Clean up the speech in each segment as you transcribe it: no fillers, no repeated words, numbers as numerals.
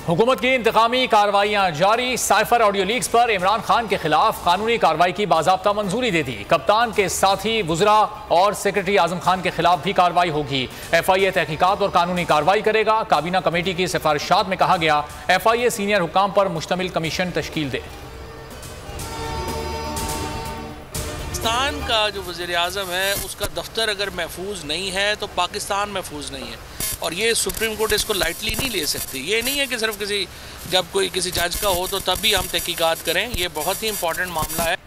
हुकूमत की इंतकामी कार्रवाइयां जारी। साइफर ऑडियो लीक्स पर इमरान खान के खिलाफ कानूनी कार्रवाई की बाज़ाब्ता मंजूरी दे दी। कप्तान के साथी वुज़रा और सेक्रेटरी आजम खान के खिलाफ भी कार्रवाई होगी। FIA तहकीकात और कानूनी कार्रवाई करेगा। काबीना कमेटी की सिफारिशात में कहा गया FIA सीनियर हुक्काम पर मुश्तमिल कमीशन तश्कील दे। पाकिस्तान का जो वज़ीर आज़म है उसका दफ्तर अगर महफूज नहीं है तो पाकिस्तान महफूज नहीं है, और ये सुप्रीम कोर्ट इसको लाइटली नहीं ले सकती। ये नहीं है कि सिर्फ जब कोई किसी जज का हो तो तभी हम तहकीकात करें। ये बहुत ही इंपॉर्टेंट मामला है।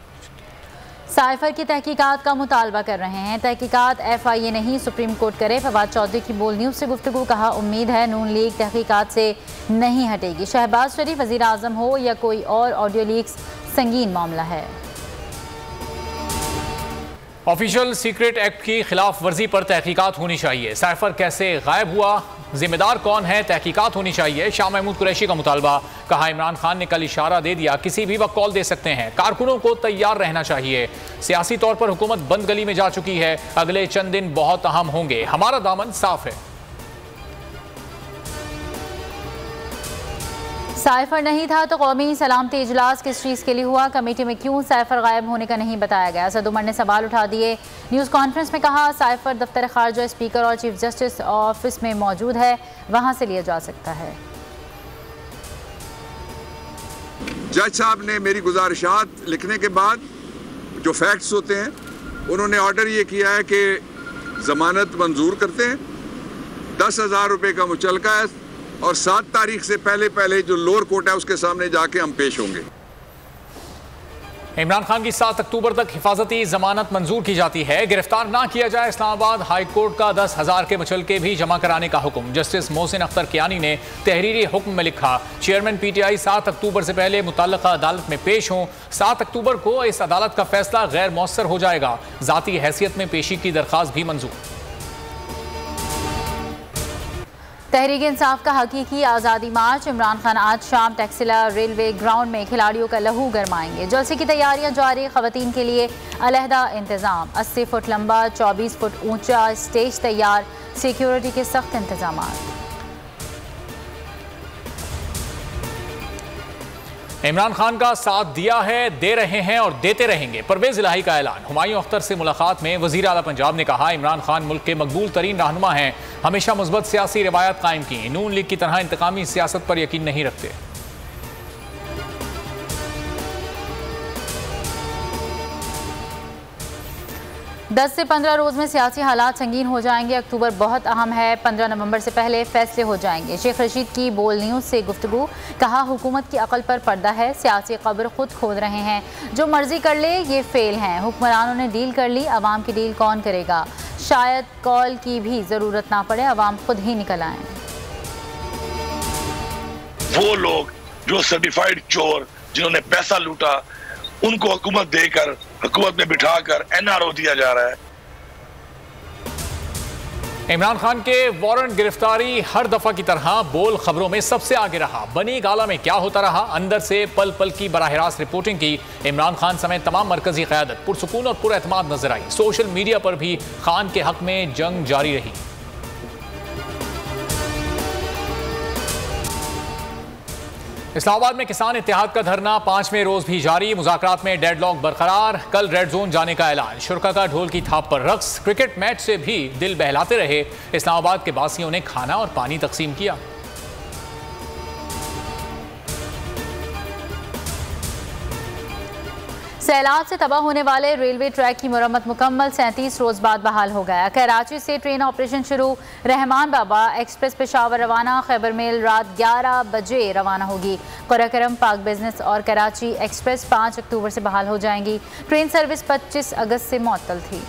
साइफर की तहकीकात का मुतालबा कर रहे हैं। तहकीकात FIA नहीं सुप्रीम कोर्ट करे। फवाद चौधरी की बोल न्यूज़ से गुफ्तगू। कहा उम्मीद है नून लीग तहकीकात से नहीं हटेगी। शहबाज शरीफ वज़ीर आज़म हो या कोई और, ऑडियो लीक्स संगीन मामला है। ऑफिशियल सीक्रेट एक्ट की खिलाफ वर्जी पर तहकीकात होनी चाहिए। साइफर कैसे गायब हुआ, जिम्मेदार कौन है, तहकीकात होनी चाहिए। शाह महमूद कुरैशी का मुतालबा। कहा इमरान खान ने कल इशारा दे दिया किसी भी वक्त कॉल दे सकते हैं। कारकुनों को तैयार रहना चाहिए। सियासी तौर पर हुकूमत बंद गली में जा चुकी है। अगले चंद दिन बहुत अहम होंगे। हमारा दामन साफ है। साइफर नहीं था तो कौमी सलामती इजलास किस चीज़ के लिए हुआ? कमेटी में क्यों साइफर गायब होने का नहीं बताया गया? सद उमर ने सवाल उठा दिए। न्यूज़ कॉन्फ्रेंस में कहा साइफर दफ्तर खारजा, स्पीकर और चीफ जस्टिस ऑफिस में मौजूद है, वहाँ से लिया जा सकता है। जज साहब ने मेरी गुजारिशात लिखने के बाद जो फैक्ट्स होते हैं उन्होंने ऑर्डर ये किया है कि जमानत मंजूर करते हैं। 10,000 रुपये का मुचलका है और 7 तारीख से पहले जो लोअर कोर्ट है उसके सामने जाके हम पेश होंगे। इमरान खान की 7 अक्टूबर तक हिफाजती जमानत मंजूर की जाती है। गिरफ्तार ना किया जाए। इस्लामाबाद हाई कोर्ट का 10,000 के मुचलके भी जमा कराने का हुक्म। जस्टिस मोहसिन अख्तर कियानी ने तहरीरी हुक्म में लिखा चेयरमैन PTI 7 अक्टूबर से पहले मुतल्लका अदालत में पेश हों। 7 अक्टूबर को इस अदालत का फैसला गैर मौसर हो जाएगा। जाती हैसियत में पेशी की दरख्वास्त भी मंजूर। तहरीक इंसाफ का हकीकी आज़ादी मार्च। इमरान खान आज शाम टैक्सिला रेलवे ग्राउंड में खिलाड़ियों का लहू गरमाएंगे। जलसे की तैयारियां जारी। खवातीन के लिए अलहदा इंतजाम। 80 फुट लंबा 24 फुट ऊंचा स्टेज तैयार। सिक्योरिटी के सख्त इंतजाम। इमरान खान का साथ दिया है, दे रहे हैं और देते रहेंगे। परवेज इलाही का ऐलान। हुमायूं अख्तर से मुलाकात में वजीर आला पंजाब ने कहा इमरान खान मुल्क के मकबूल तरीन रहनुमा हैं, हमेशा मुस्बत सियासी रिवायत कायम की। नून लीग की तरह इंतकामी सियासत पर यकीन नहीं रखते। 10 से 15 रोज़ में सियासी हालात संगीन हो जाएंगे। अक्टूबर बहुत अहम है। 15 नवंबर से पहले फैसले हो जाएंगे। शेख रशीद की बोल न्यूज़ से गुफ्तगू। कहा हुकूमत की अकल पर पर्दा है। सियासी कब्र खुद खोद रहे हैं। जो मर्जी कर ले ये फेल हैं। हुक्मरानों ने डील कर ली, अवाम की डील कौन करेगा? शायद कॉल की भी ज़रूरत ना पड़े, अवाम खुद ही निकल आए। वो लोग जो सर्टिफाइड चोर जिन्होंने पैसा लूटा उनको हुकूमत देकर हुकूमत में बिठाकर NRO दिया जा रहा है। इमरान खान के वारंट गिरफ्तारी हर दफा की तरह बोल खबरों में सबसे आगे रहा। बनी गाला में क्या होता रहा, अंदर से पल पल की बराह रास्त रिपोर्टिंग की। इमरान खान समेत तमाम मरकजी क़यादत पुरसुकून और पुरएतमाद नजर आई। सोशल मीडिया पर भी खान के हक में जंग जारी रही। इस्लामाबाद में किसान इत्तेहाद का धरना 5वें रोज भी जारी। मुज़ाकरात में डेडलॉक बरकरार। कल रेड जोन जाने का ऐलान। शुरका का ढोल की थाप पर रक्स। क्रिकेट मैच से भी दिल बहलाते रहे। इस्लामाबाद के बासियों ने खाना और पानी तकसीम किया। सैलाब से तबाह होने वाले रेलवे ट्रैक की मुरम्मत मुकम्मल। 37 रोज बाद बहाल हो गया। कराची से ट्रेन ऑपरेशन शुरू। रहमान बाबा एक्सप्रेस पेशावर रवाना। खैबर मेल रात 11 बजे रवाना होगी। कुराकरम, पाक बिजनेस और कराची एक्सप्रेस 5 अक्टूबर से बहाल हो जाएंगी। ट्रेन सर्विस 25 अगस्त से मुअत्तल थी।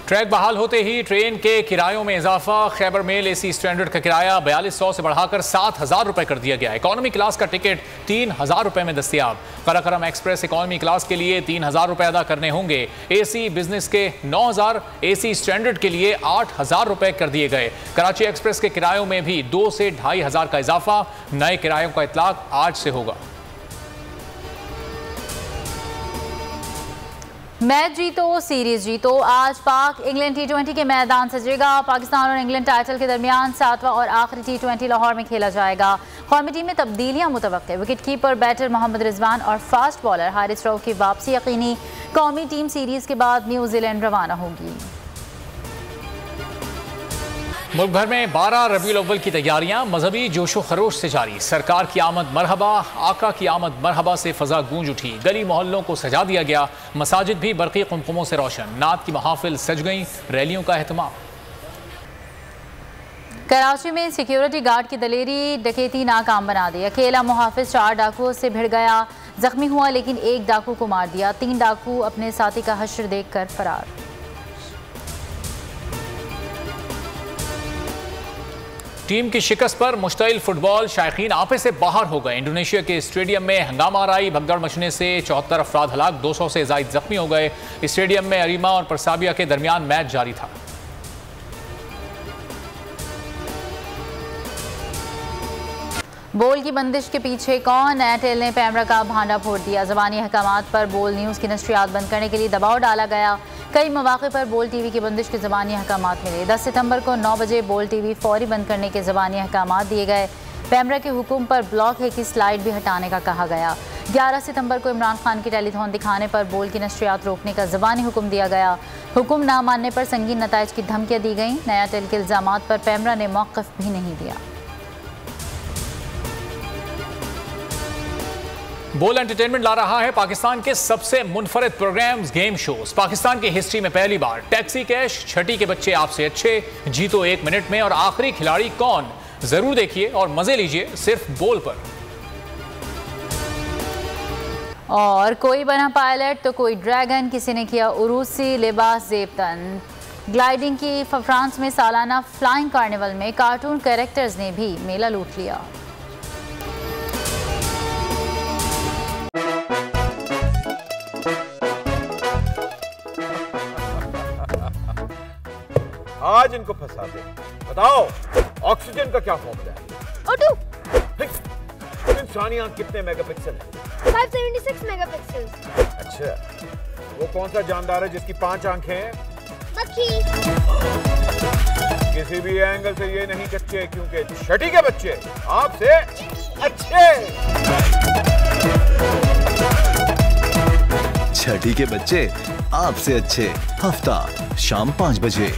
ट्रैक बहाल होते ही ट्रेन के किरायों में इजाफा। खैबर मेल AC स्टैंडर्ड का किराया 4200 से बढ़ाकर 7000 रुपये कर दिया गया। इकॉनमी क्लास का टिकट 3000 रुपये में दस्तियाब। कराकरम एक्सप्रेस इकॉनमी क्लास के लिए 3000 रुपये अदा करने होंगे। AC बिजनेस के 9000, AC स्टैंडर्ड के लिए 8000 रुपये कर दिए गए। कराची एक्सप्रेस के किरायों में भी 2 से 2500 का इजाफा। नए किरायों का इतलाक आज से होगा। मैच जीतो सीरीज जीतो। आज पाक इंग्लैंड T20 के मैदान सजेगा। पाकिस्तान और इंग्लैंड टाइटल के दरमियान 7वां और आखिरी T20 लाहौर में खेला जाएगा। कौमी टीम में तब्दीलियां मुतवक्के। Wicket keeper batter Mohammad Rizwan और फास्ट बॉलर हारिस रऊफ की वापसी यकीनी। कौमी टीम सीरीज के बाद न्यूजीलैंड रवाना होगी। मुल्क भर में 12 रबीउल अव्वल की तैयारियां मजहबी जोशो खरोश से जारी। सरकार की आमद मरहबा, आका की आमद मरहबा से फजा गूंज उठी। गली मोहल्लों को सजा दिया गया। मसाजिद भी बरक़ी कुमकुमों से रोशन। नात की महाफिल सज गईं। रैलियों का एहतमाम। कराची में सिक्योरिटी गार्ड की दलेरी डकैती नाकाम बना दी। अकेला मुहाफिज 4 डाकुओं से भिड़ गया। जख्मी हुआ लेकिन एक डाकू को मार दिया। 3 डाकू अपने साथी का हश्र देखकर फरार। टीम की शिकस्त पर मुश्तइल फुटबॉल शायकीन आपे से बाहर हो गए। इंडोनेशिया के स्टेडियम में हंगामा आराई। भगदड़ मचने से 74 अफराद हलाक, 200 से ज़ायद जख्मी हो गए। स्टेडियम में अरीमा और परसाबिया के दरमियान मैच जारी था। बोल की बंदिश के पीछे कौन? एयरटेल ने पैमरा का भांडा फोड़ दिया। ज़बानी अहकामात पर बोल न्यूज़ की नशरियात बंद करने के लिए दबाव डाला गया। कई मौक़े पर बोल टीवी की बंदिश के ज़बानी अहकामात मिले। 10 सितंबर को 9 बजे बोल टीवी फौरी बंद करने के ज़बानी अहकामात दिए गए। पैमरा के हुक्म पर ब्लॉक है की स्लाइड भी हटाने का कहा गया। 11 सितंबर को इमरान खान की टेलीथॉन दिखाने पर बोल की नशरियात रोकने का ज़बानी हुक्म दिया गया। हुक्म ना मानने पर संगीन नताइज की धमकियाँ दी गईं। नया टेल के इल्ज़ामात पर पैमरा ने मौक़िफ़ भी नहीं दिया। बोल एंटरटेनमेंट ला रहा है पाकिस्तान के सबसे मुनफरिद प्रोग्राम्स, गेम शोज। पाकिस्तान की हिस्ट्री में पहली बार टैक्सी कैश, छठी के बच्चे आपसे अच्छे, जीतो 1 मिनट में और आखिरी खिलाड़ी कौन। जरूर देखिए और मजे लीजिए सिर्फ बोल पर। और कोई बना पायलट तो कोई ड्रैगन, किसी ने किया उरूसी लिबास ज़ेबतन। ग्लाइडिंग की फ्रांस में सालाना फ्लाइंग कार्निवल में कार्टून कैरेक्टर्स ने भी मेला लूट लिया। आज इनको फंसा दे। बताओ ऑक्सीजन का क्या फॉर्मूला है? O2। इंसानी आंख कितने मेगापिक्सल है? 576 मेगापिक्सल। अच्छा, वो कौन सा जानदार है जिसकी 5 आंखें हैं? मक्खी। किसी भी एंगल से ये नहीं कच्चे, क्योंकि छठी के बच्चे आपसे अच्छे। छठी के बच्चे आपसे अच्छे। हफ्ता शाम 5 बजे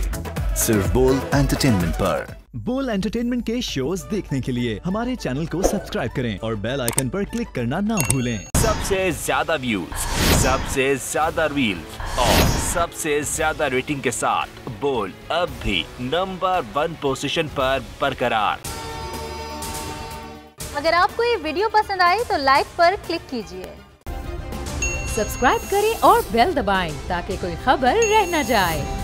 सिर्फ बोल एंटरटेनमेंट पर। बोल एंटरटेनमेंट के शोज देखने के लिए हमारे चैनल को सब्सक्राइब करें और बेल आइकन पर क्लिक करना ना भूलें। सबसे ज्यादा व्यूज, सबसे ज्यादा रील्स और सबसे ज्यादा रेटिंग के साथ बोल अब भी नंबर 1 पोजीशन पर बरकरार। अगर आपको ये वीडियो पसंद आए तो लाइक पर क्लिक कीजिए, सब्सक्राइब करें और बेल दबाएं ताकि कोई खबर रह न जाए।